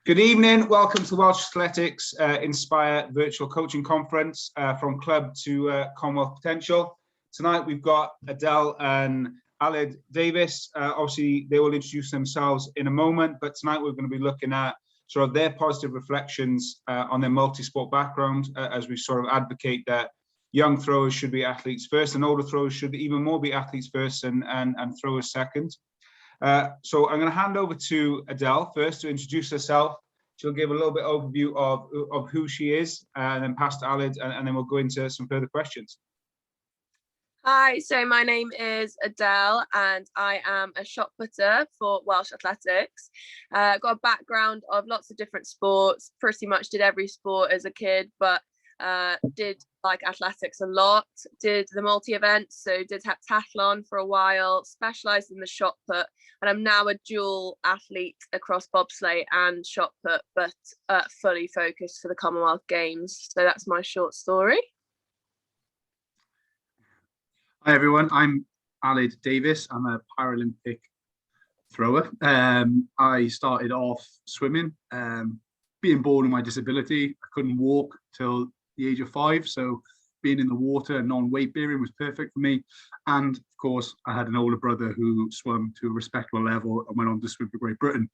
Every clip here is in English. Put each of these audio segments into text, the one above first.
Good evening. Welcome to Welsh Athletics Inspire Virtual Coaching Conference from Club to Commonwealth Potential. Tonight we've got Adele and Davies. Obviously, they will introduce themselves in a moment, but tonight we're going to be looking at sort of their positive reflections on their multi-sport background as we sort of advocate that young throwers should be athletes first and older throwers should even more be athletes first and throwers second. So I'm going to hand over to Adele first to introduce herself. She'll give a little bit overview of who she is, and then pass to Alid, and then we'll go into some further questions. Hi, so my name is Adele and I am a shot putter for Welsh Athletics. Got a background of lots of different sports, pretty much did every sport as a kid, but did like athletics a lot, did the multi-events, so did heptathlon for a while, specialised in the shot put, and I'm now a dual athlete across bobsleigh and shot put, but fully focused for the Commonwealth Games. So that's my short story. Hi everyone, I'm Alid Davies. I'm a Paralympic thrower. I started off swimming. Being born with my disability, I couldn't walk till the age of 5, so being in the water, non-weight bearing was perfect for me. And of course, I had an older brother who swam to a respectable level and went on to swim for Great Britain.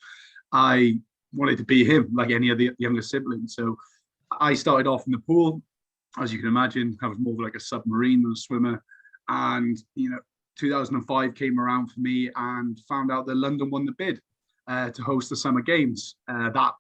I wanted to be him, like any of the younger siblings. So I started off in the pool. As you can imagine, I was more like a submarine than a swimmer. And 2005 came around for me and found out that London won the bid to host the Summer Games. That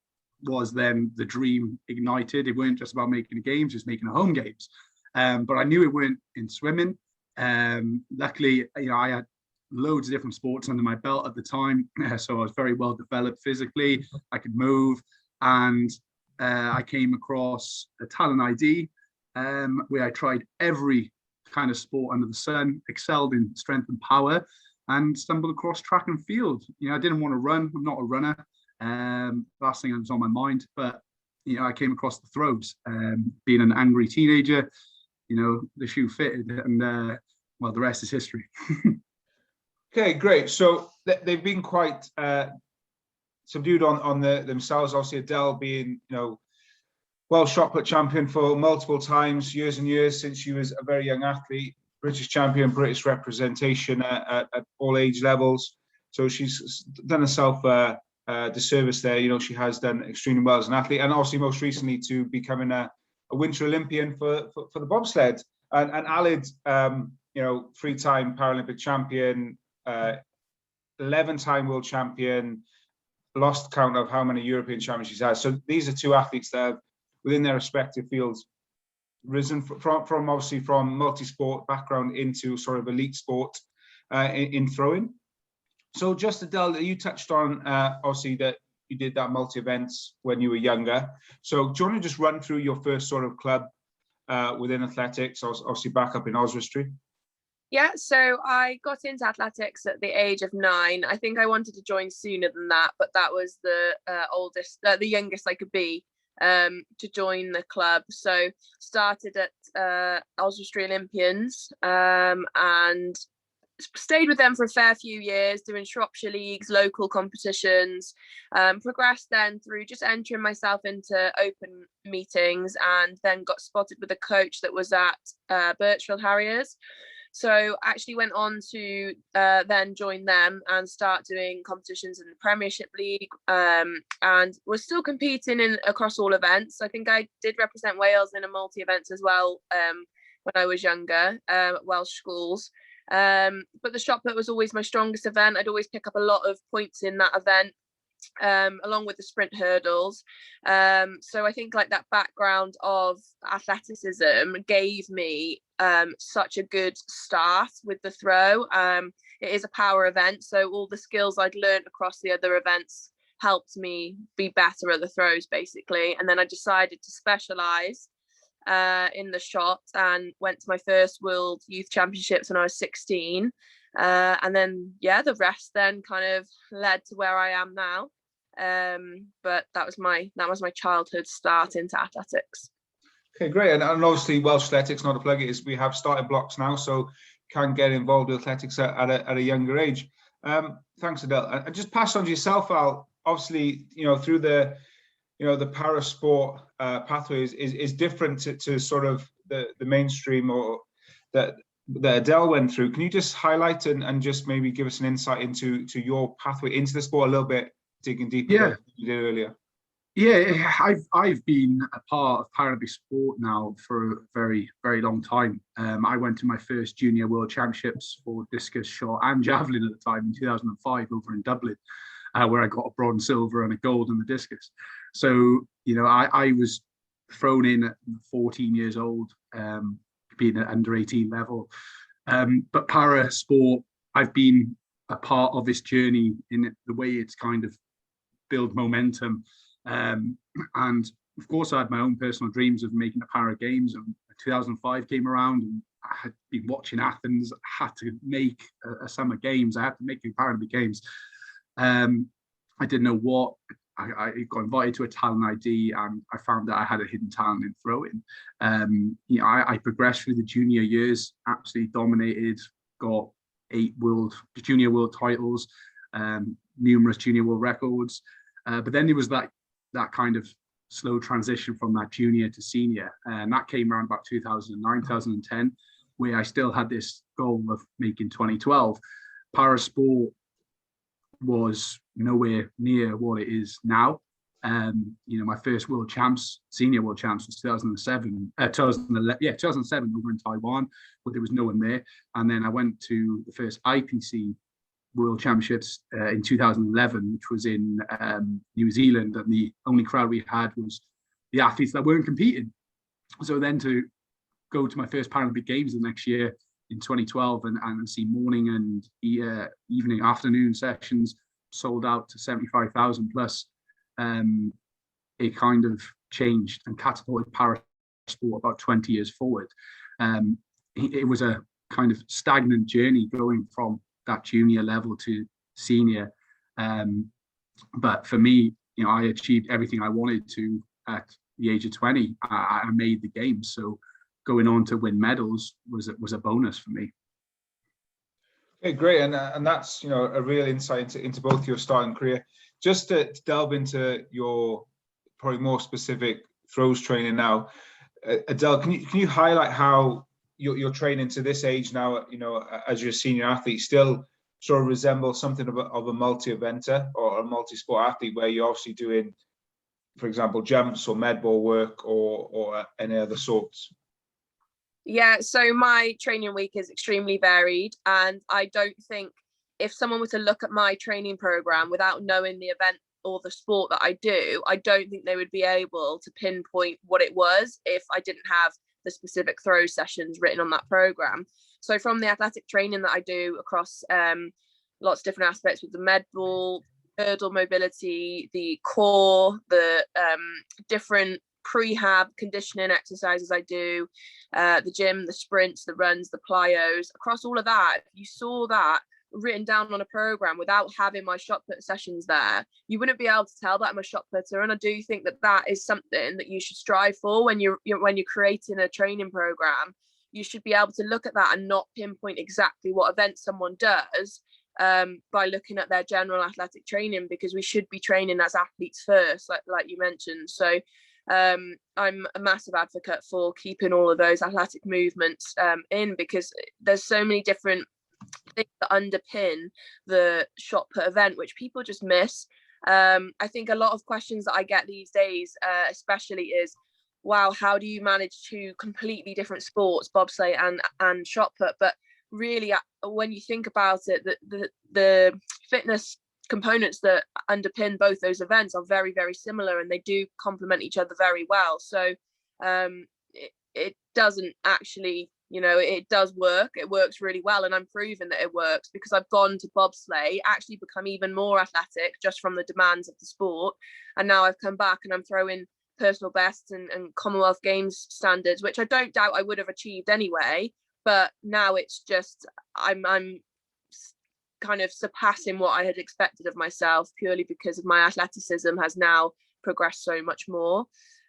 was then the dream ignited. It weren't just about making the games, just making the home games. But I knew it weren't in swimming. Luckily, I had loads of different sports under my belt at the time, so I was very well developed physically. I could move, and I came across a talent ID where I tried every kind of sport under the sun, excelled in strength and power, and stumbled across track and field. I didn't want to run. I'm not a runner. Last thing that was on my mind, but I came across the throws. Being an angry teenager, the shoe fitted, and well, the rest is history. Okay, great. So they've been quite subdued on themselves. Obviously, Adele being Welsh shot put champion for multiple times, years and years since she was a very young athlete, British champion, British representation at all age levels. So she's done herself disservice there. She has done extremely well as an athlete, and obviously most recently to becoming a Winter Olympian for the bobsled. And Alid, 3-time Paralympic champion, 11-time world champion, lost count of how many European champions she's had. So these are two athletes that have, within their respective fields, risen from obviously from multi-sport background into sort of elite sport in throwing. So just Adele, you touched on obviously that you did that multi-events when you were younger. So do you want to just run through your first sort of club within athletics, obviously back up in Oswestry? Yeah, so I got into athletics at the age of 9. I think I wanted to join sooner than that, but that was the youngest I could be to join the club. So started at Oswestry Olympians and stayed with them for a fair few years, doing Shropshire leagues, local competitions, progressed then through just entering myself into open meetings, and then got spotted with a coach that was at Birchfield Harriers. So actually went on to then join them and start doing competitions in the Premiership League, and was still competing across all events. I think I did represent Wales in a multi-events as well when I was younger at Welsh schools. But the shot put was always my strongest event. I'd always pick up a lot of points in that event, along with the sprint hurdles. So I think like that background of athleticism gave me such a good start with the throw. It is a power event, so all the skills I'd learned across the other events helped me be better at the throws, basically. And then I decided to specialise in the shot and went to my first World Youth Championships when I was 16. And then the rest then kind of led to where I am now. But that was my childhood start into athletics. Okay, great. And obviously Welsh Athletics, not to plug it, is we have started blocks now, so can get involved with athletics at a younger age. Thanks, Adele. And just pass on to yourself, Al. Obviously, through the the Parasport pathway is different to sort of the mainstream or that Adele went through. Can you just highlight and just maybe give us an insight into your pathway into the sport a little bit, digging deeper than you did earlier? Yeah, I've been a part of Paralympic sport now for a very, very long time. I went to my first junior world championships for discus, shot and javelin at the time in 2005 over in Dublin, where I got a bronze, silver and a gold in the discus. So, I was thrown in at 14 years old, being at under 18 level. But para sport, I've been a part of this journey in the way it's kind of build momentum. And of course, I had my own personal dreams of making the Para Games. And 2005 came around, and I had been watching Athens. I had to make a Summer Games. I had to make the Paralympic Games. I didn't know what. I got invited to a talent ID, and I found that I had a hidden talent in throwing. I progressed through the junior years, absolutely dominated, got 8 junior world titles, numerous junior world records. But then there was that kind of slow transition from that junior to senior. And that came around about 2009, 2010, where I still had this goal of making 2012. Parasport was nowhere near what it is now. My first senior world champs was 2007 over in Taiwan, but there was no one there. And then I went to the first IPC World Championships in 2011, which was in New Zealand, and the only crowd we had was the athletes that weren't competing. So then to go to my first Paralympic Games the next year in 2012 and see morning and evening, afternoon sessions sold out to 75,000 plus, it kind of changed and catapulted Parasport about 20 years forward. It was a kind of stagnant journey going from that junior level to senior. But for me, I achieved everything I wanted to at the age of 20. I made the games. So going on to win medals was a bonus for me. Okay, great. And that's, a real insight into both your starting career. Just to delve into your probably more specific throws training now, Adele, can you highlight how your training to this age now, as you're a senior athlete, still sort of resembles something of a multi-eventer or a multi-sport athlete, where you're obviously doing, for example, jumps or med ball work or any other sorts? Yeah, so my training week is extremely varied, and I don't think if someone were to look at my training program without knowing the event or the sport that I do, I don't think they would be able to pinpoint what it was if I didn't have the specific throw sessions written on that program. So from the athletic training that I do across lots of different aspects with the med ball, hurdle mobility, the core, the different prehab conditioning exercises I do, the gym, the sprints, the runs, the plyos, across all of that, if you saw that written down on a program without having my shot put sessions there, you wouldn't be able to tell that I'm a shot putter. And I do think that is something that you should strive for when you're creating a training program. You should be able to look at that and not pinpoint exactly what event someone does by looking at their general athletic training, because we should be training as athletes first, like you mentioned. So I'm a massive advocate for keeping all of those athletic movements in, because there's so many different things that underpin the shot put event which people just miss. I think a lot of questions that I get these days especially is, wow, how do you manage two completely different sports, bobsleigh and shot put? But really, when you think about it, the fitness components that underpin both those events are very, very similar, and they do complement each other very well. So it doesn't actually, it does work. It works really well, and I'm proving that it works because I've gone to bobsleigh, actually become even more athletic just from the demands of the sport, and now I've come back and I'm throwing personal bests and Commonwealth Games standards, which I don't doubt I would have achieved anyway, but now it's just I'm kind of surpassing what I had expected of myself, purely because of my athleticism has now progressed so much more.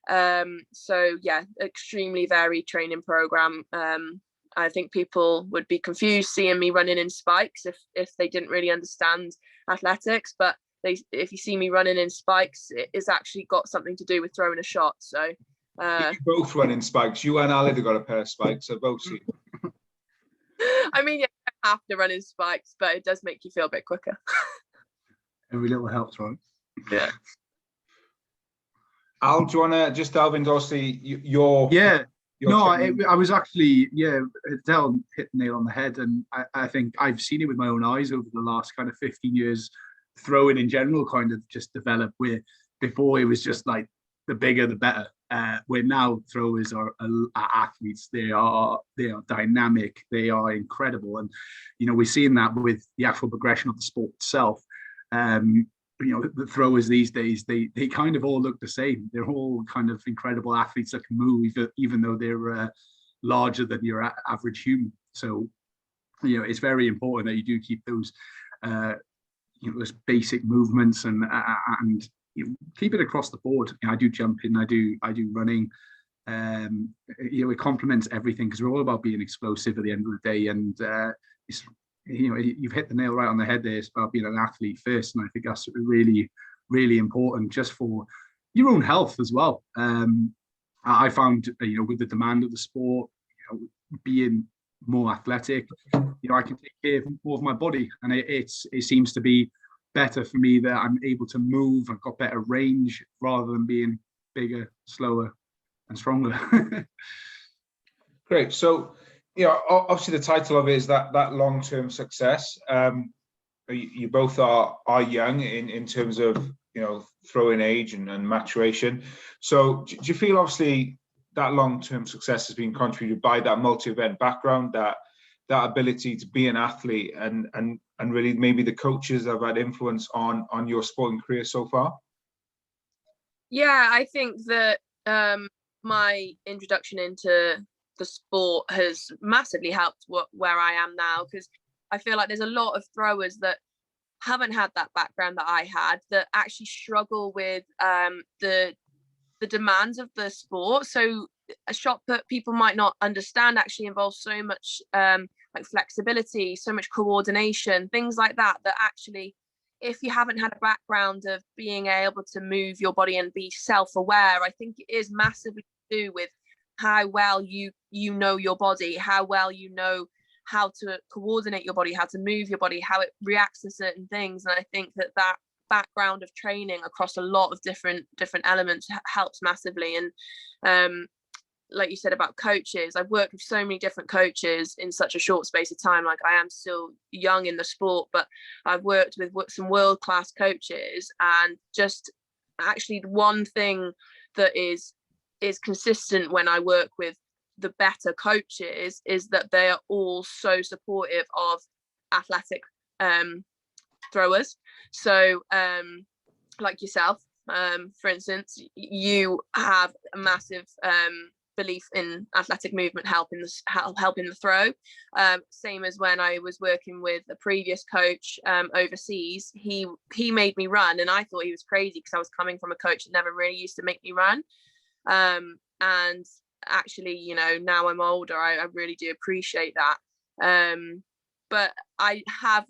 So yeah, extremely varied training program. I think people would be confused seeing me running in spikes if they didn't really understand athletics, but if you see me running in spikes, it's actually got something to do with throwing a shot. So you both run in spikes. You and Ali have got a pair of spikes, so both see. I mean, yeah, you don't have to run in spikes, but it does make you feel a bit quicker. Every little helps, right? Yeah. Al, do you want to just delve into obviously your I was actually, Adele hit the nail on the head, and I think I've seen it with my own eyes over the last kind of 15 years. Throwing in general kind of just developed, where before it was just like the bigger the better. Where now throwers are athletes. They are dynamic. They are incredible, and we're seeing that with the actual progression of the sport itself. The throwers these days, they kind of all look the same. They're all kind of incredible athletes that can move, even though they're larger than your average human. So, it's very important that you do keep those, those basic movements and keep it across the board. I do jumping, I do running. It complements everything, because we're all about being explosive at the end of the day, and it's. You've hit the nail right on the head there. It's about being an athlete first, and I think that's really, really important just for your own health as well. I found, with the demand of the sport, being more athletic, I can take care more of my body, and it seems to be better for me that I'm able to move. I've got better range rather than being bigger, slower, and stronger. Great. So, obviously the title of it is that long-term success. You both are young in terms of throwing age and maturation. So do you feel obviously that long-term success has been contributed by that multi-event background, that ability to be an athlete, and really maybe the coaches have had influence on your sporting career so far? Yeah, I think that my introduction into the sport has massively helped where I am now, because I feel like there's a lot of throwers that haven't had that background that I had, that actually struggle with the demands of the sport. So a shot put, people might not understand, actually involves so much like flexibility, so much coordination, things like that actually, if you haven't had a background of being able to move your body and be self-aware, I think it is massively to do with how well you know your body, how well you know how to coordinate your body, how to move your body, how it reacts to certain things. And I think that background of training across a lot of different elements helps massively. And like you said about coaches, I've worked with so many different coaches in such a short space of time. Like, I am still young in the sport, but I've worked with some world-class coaches, and just actually the one thing that is consistent when I work with the better coaches is that they are all so supportive of athletic throwers. So like yourself, for instance, you have a massive belief in athletic movement helping the throw. Same as when I was working with a previous coach overseas, he made me run, and I thought he was crazy because I was coming from a coach that never really used to make me run. And actually, now I'm older, I really do appreciate that. But I have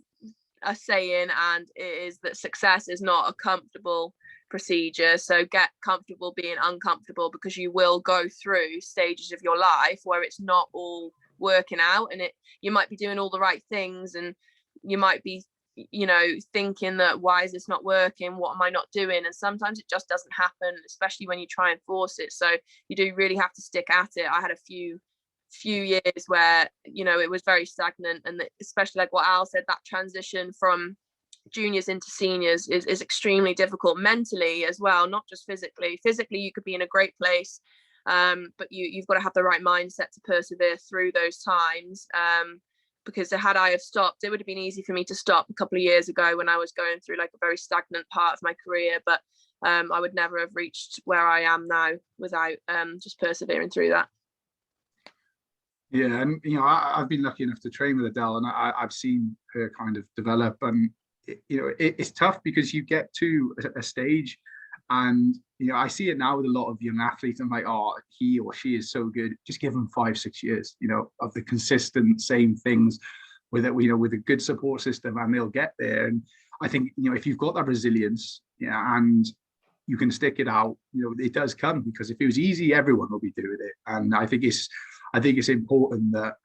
a saying, and it is that success is not a comfortable procedure. So get comfortable being uncomfortable, because you will go through stages of your life where it's not all working out, and you might be doing all the right things, and you might be thinking that, why is this not working, what am I not doing? And sometimes it just doesn't happen, especially when you try and force it. So you do really have to stick at it. I had a few years where it was very stagnant, and especially like what Al said, that transition from juniors into seniors is extremely difficult mentally as well, not just physically. You could be in a great place, but you've got to have the right mindset to persevere through those times. Because had I have stopped, it would have been easy for me to stop a couple of years ago when I was going through like a very stagnant part of my career, but I would never have reached where I am now without just persevering through that. Yeah, and I've been lucky enough to train with Adele, and I've seen her kind of develop, and it's tough because you get to a stage, and I see it now with a lot of young athletes. I'm like, oh, he or she is so good. Just give them 5-6 years, of the consistent same things with it, with a good support system, and they'll get there. And I think, if you've got that resilience, yeah, and you can stick it out, it does come, because if it was easy, everyone will be doing it. And I think it's important that,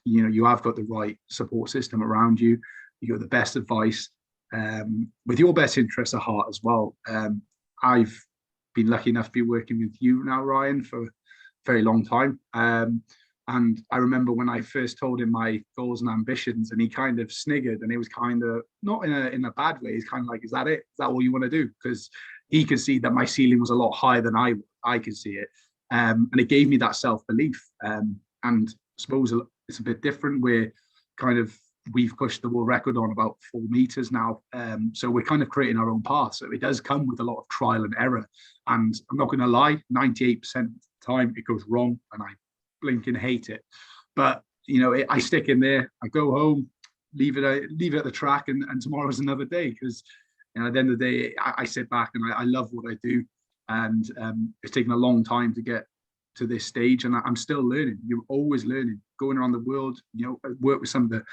you have got the right support system around you. You got the best advice, with your best interests at heart as well. I've been lucky enough to be working with you now, Ryan, for a very long time. And I remember when I first told him my goals and ambitions, and he kind of sniggered, and it was kind of not in a bad way. He's kind of like, "Is that it? Is that all you want to do?" Because he could see that my ceiling was a lot higher than I could see it, and it gave me that self-belief. And I suppose it's a bit different. We've pushed the world record on about 4 meters now, so we're kind of creating our own path. So it does come with a lot of trial and error. And I'm not going to lie, 98% of the time it goes wrong, and I blinking hate it. But I stick in there. I go home, leave it at the track, and tomorrow's another day. Because at the end of the day, I sit back and I love what I do, and it's taken a long time to get to this stage, and I'm still learning. You're always learning, going around the world. I work with some of the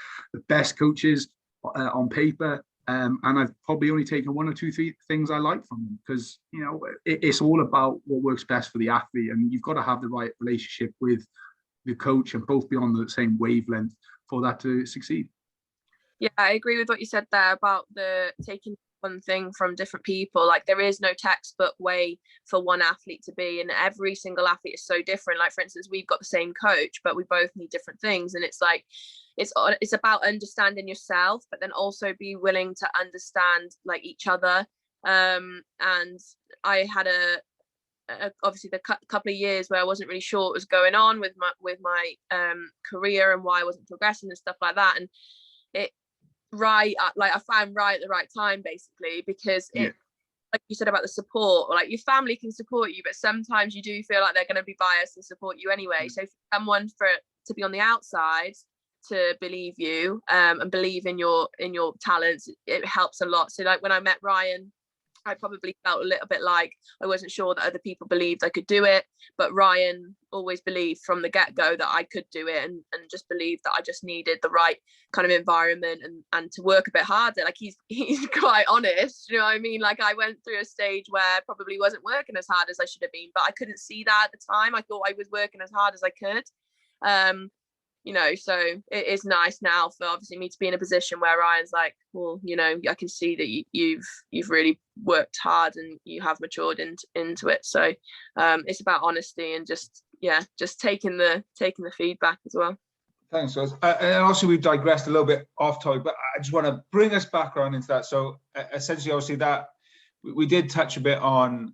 best coaches on paper, and I've probably only taken 1 or 2 things I like from them, because it's all about what works best for the athlete, and you've got to have the right relationship with the coach and both be on the same wavelength for that to succeed. Yeah, I agree with what you said there about the taking one thing from different people. Like, there is no textbook way for one athlete to be, and every single athlete is so different. Like, for instance, we've got the same coach, but we both need different things. And it's like, it's about understanding yourself, but then also be willing to understand like each other. And I had obviously the couple of years where I wasn't really sure what was going on with my career and why I wasn't progressing and stuff like that. And I found right at the right time, basically, because like you said about the support, like your family can support you, but sometimes you do feel like they're going to be biased and support you anyway. So for someone to be on the outside to believe you and believe in your talents, it helps a lot. So like when I met Ryan, I probably felt a little bit like I wasn't sure that other people believed I could do it, but Ryan always believed from the get-go that I could do it, and just believed that I just needed the right kind of environment and to work a bit harder. Like he's quite honest, you know what I mean? Like, I went through a stage where I probably wasn't working as hard as I should have been, but I couldn't see that at the time. I thought I was working as hard as I could. So it is nice now for obviously me to be in a position where Ryan's like, well, I can see that you've really worked hard and you have matured into it. So it's about honesty and just taking the feedback as well. Thanks, guys. And also we've digressed a little bit off topic, but I just want to bring us back around into that. So essentially, obviously, that we did touch a bit on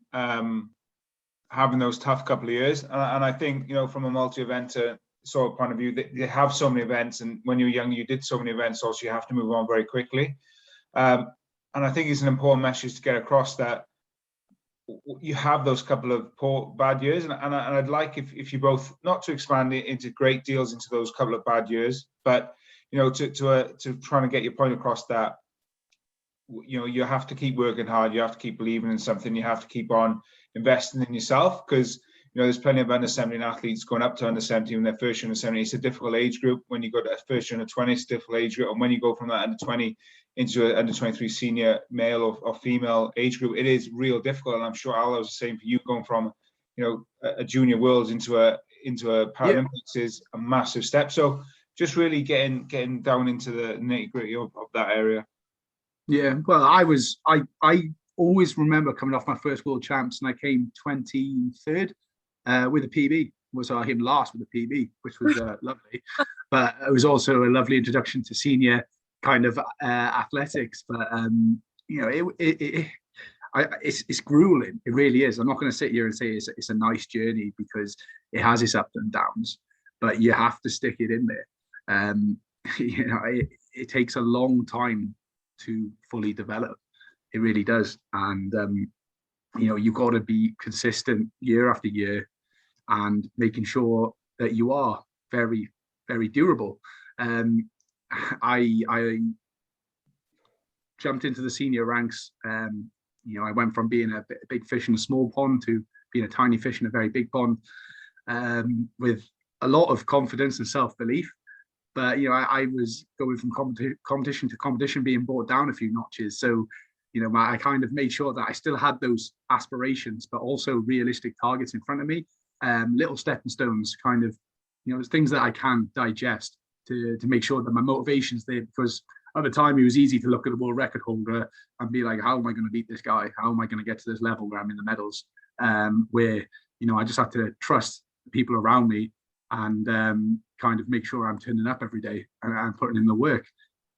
having those tough couple of years, and I think from a multi-eventer sort of point of view, they have so many events, and when you're young you did so many events, also you have to move on very quickly, and I think it's an important message to get across, that you have those couple of bad years, and I'd like if you both, not to expand it into great deals into those couple of bad years, but to try and get your point across, that you have to keep working hard, you have to keep believing in something, you have to keep on investing in yourself, because there's plenty of under 17 athletes going up to under 17 when they're first year under 17. It's a difficult age group. When you go to first year under 20, it's a difficult age group. And when you go from that under 20 into an under 23 senior male or female age group, it is real difficult. And I'm sure Al was the same for you, going from a junior worlds into a Paralympics is a massive step. So just really getting down into the nitty gritty of that area. Yeah, well, I always remember coming off my first world champs, and I came 23rd. With a PB. I came last with a PB, which was lovely. But it was also a lovely introduction to senior kind of athletics. But it's grueling. It really is. I'm not going to sit here and say it's a nice journey, because it has its ups and downs. But you have to stick it in there. It takes a long time to fully develop. It really does. And you've got to be consistent year after year, and making sure that you are very, very durable. I jumped into the senior ranks. I went from being a big fish in a small pond to being a tiny fish in a very big pond, with a lot of confidence and self-belief. But I was going from competition to competition, being brought down a few notches. So I kind of made sure that I still had those aspirations, but also realistic targets in front of me. Little stepping stones, kind of, things that I can digest to make sure that my motivation's there. Because at the time, it was easy to look at the world record holder and be like, how am I going to beat this guy? How am I going to get to this level where I'm in the medals? Where, I just had to trust the people around me and kind of make sure I'm turning up every day and putting in the work,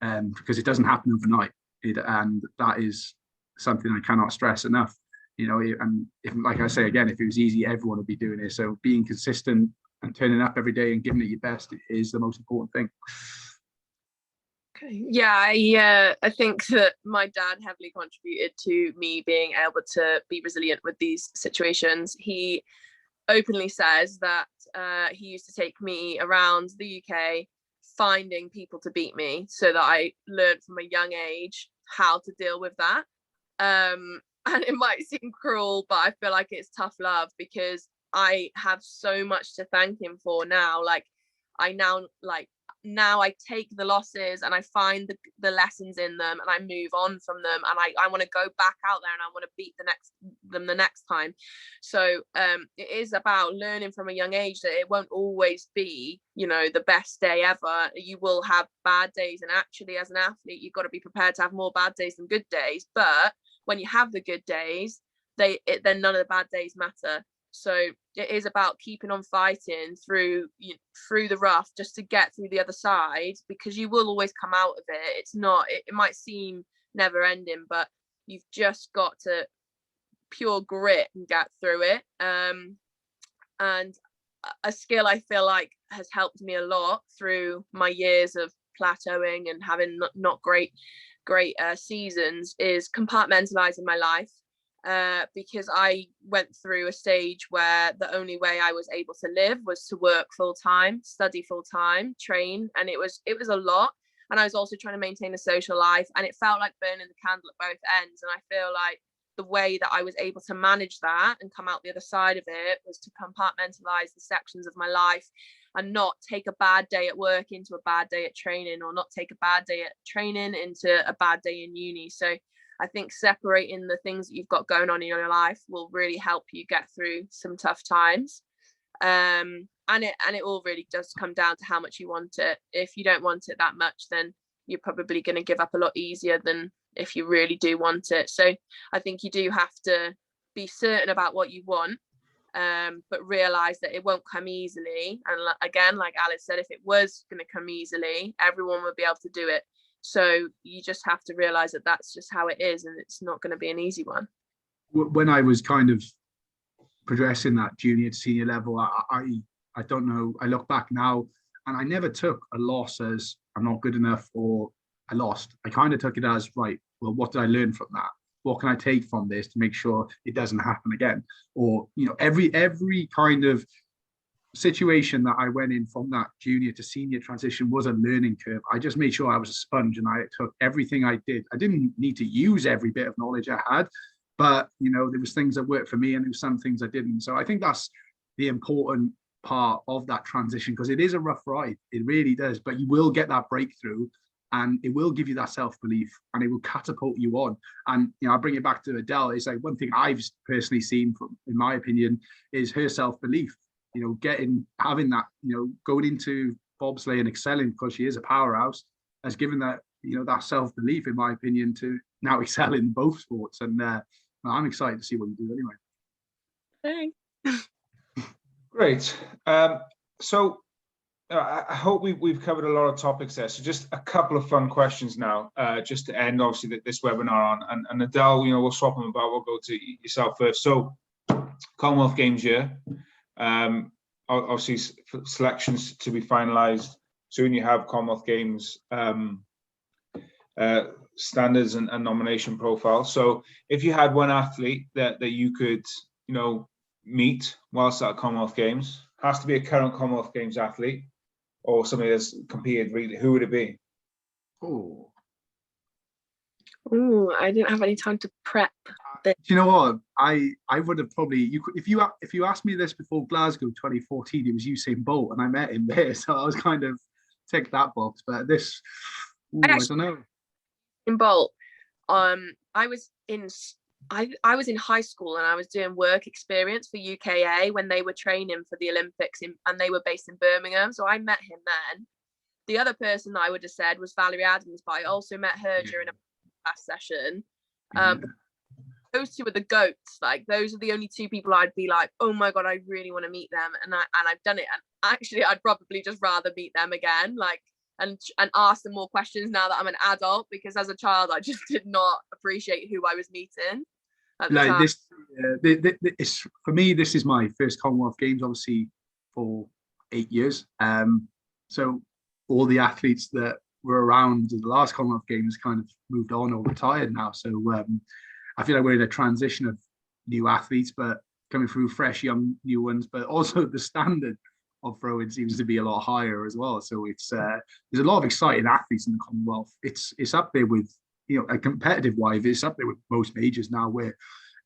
because it doesn't happen overnight. And that is something I cannot stress enough. And if, like I say again, if it was easy, everyone would be doing it. So being consistent and turning up every day and giving it your best is the most important thing. Okay. Yeah, I think that my dad heavily contributed to me being able to be resilient with these situations. He openly says that he used to take me around the UK finding people to beat me so that I learned from a young age how to deal with that. And it might seem cruel, but I feel like it's tough love, because I have so much to thank him for now. Now I take the losses and I find the lessons in them and I move on from them, and I want to go back out there and I want to beat them the next time. So it is about learning from a young age that it won't always be, the best day ever. You will have bad days, and actually as an athlete you've got to be prepared to have more bad days than good days. But when you have the good days, then none of the bad days matter. So it is about keeping on fighting through the rough just to get through the other side, because you will always come out of it. It's not, it might seem never ending, but you've just got to pure grit and get through it. And a skill I feel like has helped me a lot through my years of plateauing and having not great seasons is compartmentalizing my life. Because I went through a stage where the only way I was able to live was to work full time, study full time, train, and it was a lot. And I was also trying to maintain a social life, and it felt like burning the candle at both ends. And I feel like the way that I was able to manage that and come out the other side of it was to compartmentalize the sections of my life and not take a bad day at work into a bad day at training, or not take a bad day at training into a bad day in uni. So I think separating the things that you've got going on in your life will really help you get through some tough times. And it all really does come down to how much you want it. If you don't want it that much, then you're probably going to give up a lot easier than if you really do want it. So I think you do have to be certain about what you want, but realize that it won't come easily. And again, like Alice said, if it was going to come easily, everyone would be able to do it. So you just have to realize that that's just how it is, and it's not going to be an easy one. When I was kind of progressing that junior to senior level, I don't know, I look back now and I never took a loss as I'm not good enough or I lost. I kind of took it as, right, well, what did I learn from that? What can I take from this to make sure it doesn't happen again? Or, every kind of situation that I went in from that junior to senior transition was a learning curve. I just made sure I was a sponge and I took everything I did. I didn't need to use every bit of knowledge I had, but there was things that worked for me and there was some things I didn't. So I think that's the important part of that transition, because it is a rough ride. It really does, but you will get that breakthrough and it will give you that self-belief and it will catapult you on. And I bring it back to Adele. It's like one thing I've personally seen from, in my opinion, is her self-belief. Having that, going into bobsleigh and excelling because she is a powerhouse has given that, that self-belief, in my opinion, to now excel in both sports. And I'm excited to see what you do anyway. Thanks. Great. So I hope we've covered a lot of topics there. So just a couple of fun questions now, just to end obviously this webinar on. And Adele, we'll swap them about. We'll go to yourself first. So Commonwealth Games year. Obviously selections to be finalized soon. You have Commonwealth Games standards and nomination profile. So if you had one athlete that you could meet whilst at Commonwealth Games, has to be a current Commonwealth Games athlete or somebody that's competed really, who would it be? Ooh, I didn't have any time to prep. Do you know what? I would have probably, if you asked me this before Glasgow 2014, it was Usain Bolt, and I met him there. So I was kind of tick that box. But this, ooh, I don't know. In Bolt, I was in I was in high school and I was doing work experience for UKA when they were training for the Olympics and they were based in Birmingham. So I met him then. The other person that I would have said was Valerie Adams, but I also met her during a class session. Those two are the goats. Like, those are the only two people I'd be like, oh my God, I really want to meet them. And I've done it. And actually, I'd probably just rather meet them again, like, and ask them more questions now that I'm an adult, because as a child, I just did not appreciate who I was meeting at the Like time. this, for me, this is my first Commonwealth Games, obviously, for 8 years. So all the athletes that were around the last Commonwealth Games kind of moved on or retired now. So I feel like we're in a transition of new athletes, but coming through fresh, young, new ones. But also the standard of throwing seems to be a lot higher as well. So it's there's a lot of exciting athletes in the Commonwealth. It's up there with, a competitive wise, it's up there with most majors now, where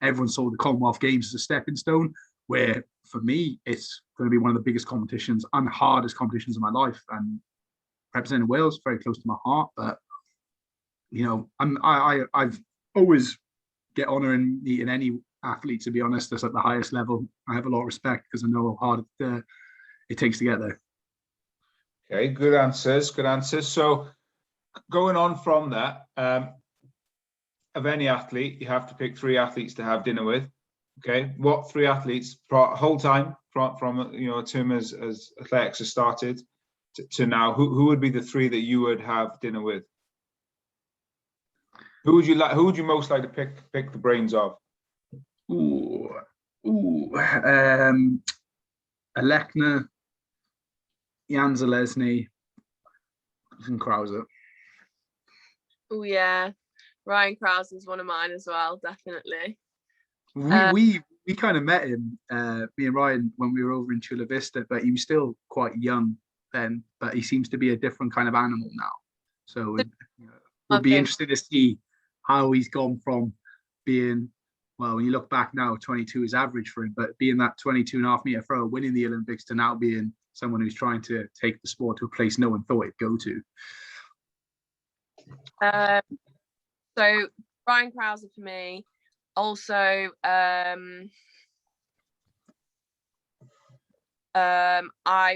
everyone saw the Commonwealth Games as a stepping stone. Where for me, it's going to be one of the biggest competitions and hardest competitions of my life. And representing Wales, very close to my heart. But I've always get honour in meeting any athlete, to be honest, that's at the highest level. I have a lot of respect because I know how hard it takes to get there. Okay, good answers. So going on from that, of any athlete, you have to pick 3 athletes to have dinner with. Okay, what 3 athletes for whole time from a term as athletics has started to now? Who would be the 3 that you would have dinner with? Who would you most like to pick the brains of? Alekna, Jan Zalesny, and Krauser. Oh yeah, Ryan Krause is one of mine as well, definitely. We kind of met him, me and Ryan, when we were over in Chula Vista, but he was still quite young then. But he seems to be a different kind of animal now. So we'll be interested to see how he's gone from being, well, when you look back now, 22 is average for him, but being that 22.5 meter thrower, winning the Olympics, to now being someone who's trying to take the sport to a place no one thought it'd go to. So Ryan Krause for me. Also, I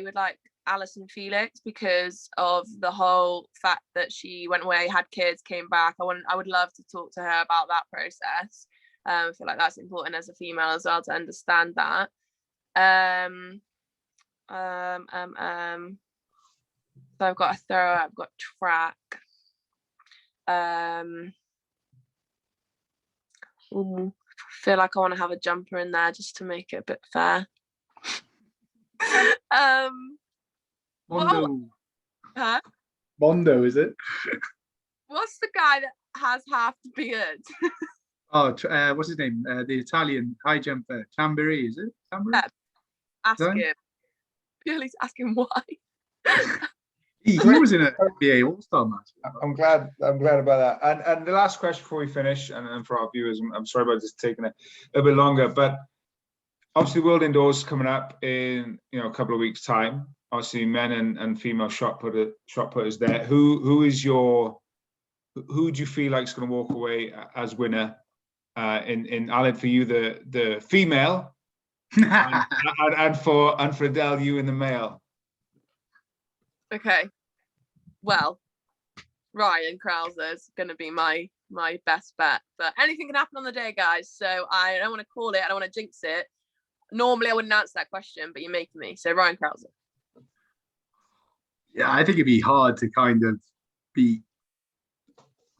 would like Alison Felix because of the whole fact that she went away, had kids, came back. I would love to talk to her about that process. I feel like that's important as a female as well to understand that. So I've got a thrower, I've got track. Feel like I want to have a jumper in there just to make it a bit fair. Mondo. Huh? Mondo, is it? What's the guy that has half the beard? What's his name? The Italian high jumper, Tamberi, is it? Tamberi? Yeah. Ask him. Purely ask him why. He was in an NBA All-Star match. I'm glad about that. And the last question before we finish, and for our viewers, I'm sorry about just taking a little bit longer, but obviously World Indoors coming up in a couple of weeks' time. Obviously, men and female shot putters there. Who do you feel like is going to walk away as winner? In Aled, for you, the female, and for Adele, you in the male. Okay. Well, Ryan Krause is going to be my best bet, but anything can happen on the day, guys. So I don't want to call it. I don't want to jinx it. Normally, I wouldn't answer that question, but you're making me. So Ryan Krause. Yeah, I think it'd be hard to kind of beat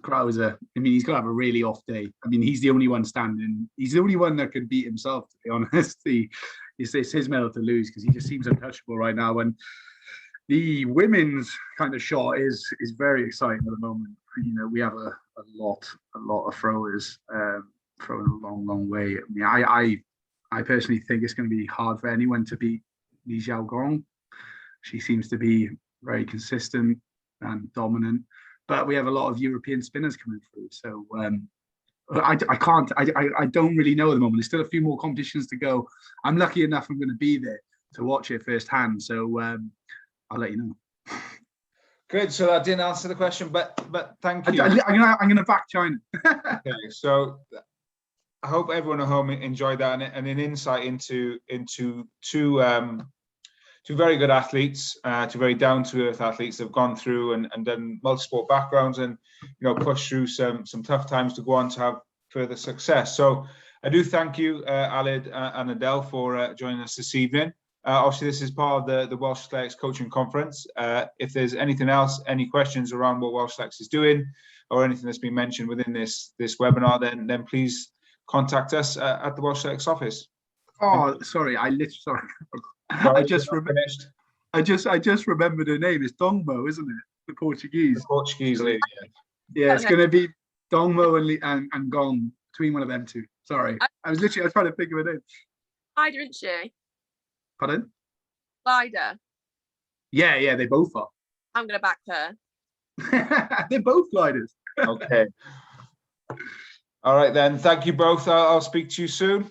Krause. I mean, he's got to have a really off day. I mean, he's the only one standing. He's the only one that could beat himself, to be honest. It's his medal to lose because he just seems untouchable right now. And the women's kind of shot is very exciting at the moment. We have a lot of throwers throwing a long way. I mean, I personally think it's going to be hard for anyone to beat Li Xiaogong. She seems to be very consistent and dominant, but we have a lot of European spinners coming through. So I don't really know at the moment. There's still a few more competitions to go. I'm lucky enough I'm going to be there to watch it firsthand. So I'll let you know. Good. So that didn't answer the question, but thank you. I'm gonna back China. Okay, so I hope everyone at home enjoyed that and an insight into two very good athletes, two very down to earth athletes that have gone through and done multi-sport backgrounds and pushed through some tough times to go on to have further success. So I do thank you, Aled and Adele, for joining us this evening. Obviously, this is part of the Welsh Athletics Coaching Conference. If there's anything else, any questions around what Welsh Athletics is doing, or anything that's been mentioned within this webinar, then please contact us at the Welsh Athletics office. Oh, sorry, I just remembered her name. It's Dongmo, isn't it? The Portuguese. The Portuguese lady. Yeah, it's going to be Dongmo and Gong, between one of them two. Sorry, I was trying to think of her name. Glider, isn't she? Pardon? Glider. Yeah, they both are. I'm going to back her. They're both gliders. Okay. All right then. Thank you both. I'll speak to you soon.